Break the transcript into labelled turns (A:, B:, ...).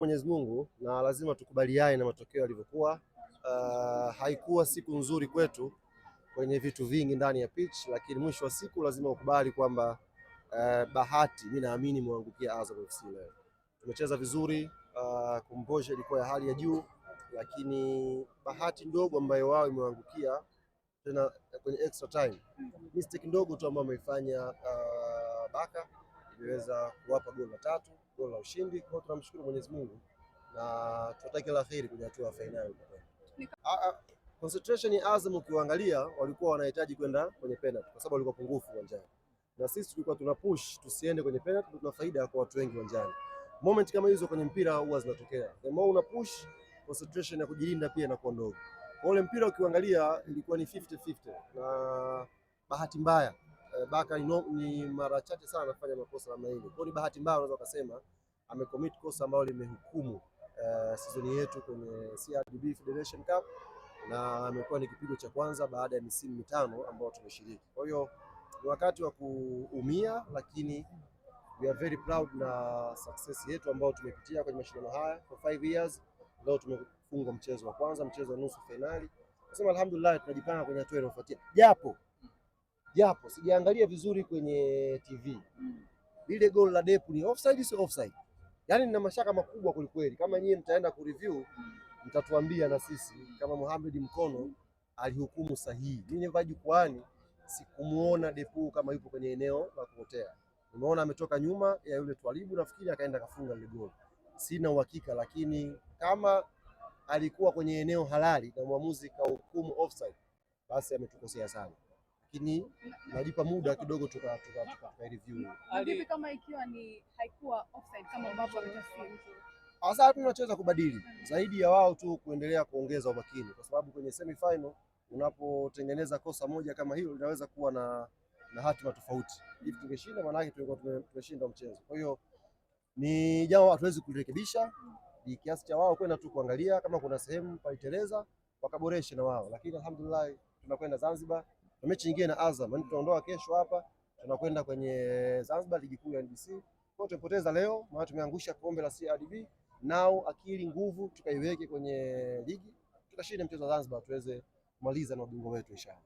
A: Mwenyezi Mungu na lazima tukubaliane na matokeo yalivyokuwa. Haikuwa siku nzuri kwetu kwenye vitu vingi ndani ya pitch, lakini mwisho wa siku lazima ukubali kwamba bahati, mimi naamini imeangukia Azam FC leo. Tumecheza vizuri, composure ilikuwa ya hali ya juu, lakini bahati ndogo ambayo wao imeangukia tena kwenye extra time, mistake ndogo tu ambayo ameifanya Baka imeweza kuwapa goli la tatu, goli la ushindi. Kwa hiyo tunamshukuru Mwenyezi Mungu na tunataka kila kheri kwenye hatua ya fainali. Concentration ya Azam ukiangalia walikuwa wanahitaji kwenda kwenye penalty kwa sababu walikuwa pungufu uwanjani, na sisi tulikuwa tuna push tusiende kwenye penalty, tuna faida kwa watu wengi uwanjani. Moment kama hizo kwenye mpira huwa zinatokea, the more una push, concentration ya kujilinda pia inakuwa ndogo. Kwa ule mpira ukiangalia ilikuwa ni 50-50 na bahati mbaya Baka ni mara chache sana anafanya makosa kama hili. Kwa ni bahati mbaya unaweza kusema amecommit kosa ambalo limehukumu season yetu kwenye CRDB Federation Cup, na amekuwa ni kipigo cha kwanza baada ya misimu mitano ambayo tumeshiriki. Kwa hiyo ni wakati wa kuumia, lakini we are very proud na success yetu ambayo tumepitia kwenye mashindano haya for 5 years. Leo tumefunga mchezo wa kwanza, mchezo wa nusu finali. Nasema alhamdulillah, tunajipanga kwenye hatua inayofuatia. Japo sijaangalia vizuri kwenye TV. Lile goal la Depu ni offside sio offside? Yaani nina mashaka makubwa kulikweli. Kama nyinyi mtaenda kureview mtatuambia na sisi kama Mohamed Mkono alihukumu sahihi. Mimi nilikuwa jukwani sikumuona Depu kama yupo kwenye eneo la kupotea. Nimeona ametoka nyuma ya yule Twalibu, nafikiri akaenda kafunga ile goal. Sina uhakika, lakini kama alikuwa kwenye eneo halali na mwamuzi kahukumu offside, basi ametukosea sana. Lakini najipa muda kidogo tuka review.
B: Vipi kama ikiwa ni haikuwa offside kama ambavyo ametafsiri?
A: Sasa tunachoweza kubadili zaidi ya wao tu kuendelea kuongeza umakini, kwa sababu kwenye semi final unapotengeneza kosa moja kama hilo linaweza kuwa na hatima tofauti. Hivi tungeshinda maana yake tulikuwa tumeshinda mchezo. Kwa hiyo ni jambo hatuwezi kulirekebisha, ni kiasi cha wao kwenda tu kuangalia kama kuna sehemu paliteleza wakaboresha na wao, lakini alhamdulillah tunakwenda Zanzibar na mechi nyingine na Azam. Yaani tunaondoka kesho hapa tunakwenda kwenye Zanzibar ligi kuu ya NBC. Kwa tumepoteza leo maana tumeangusha kombe la CRDB. Nao akili nguvu tukaiweke kwenye ligi, tutashinda mchezo wa Zanzibar tuweze kumaliza na mabingwa wetu inshallah.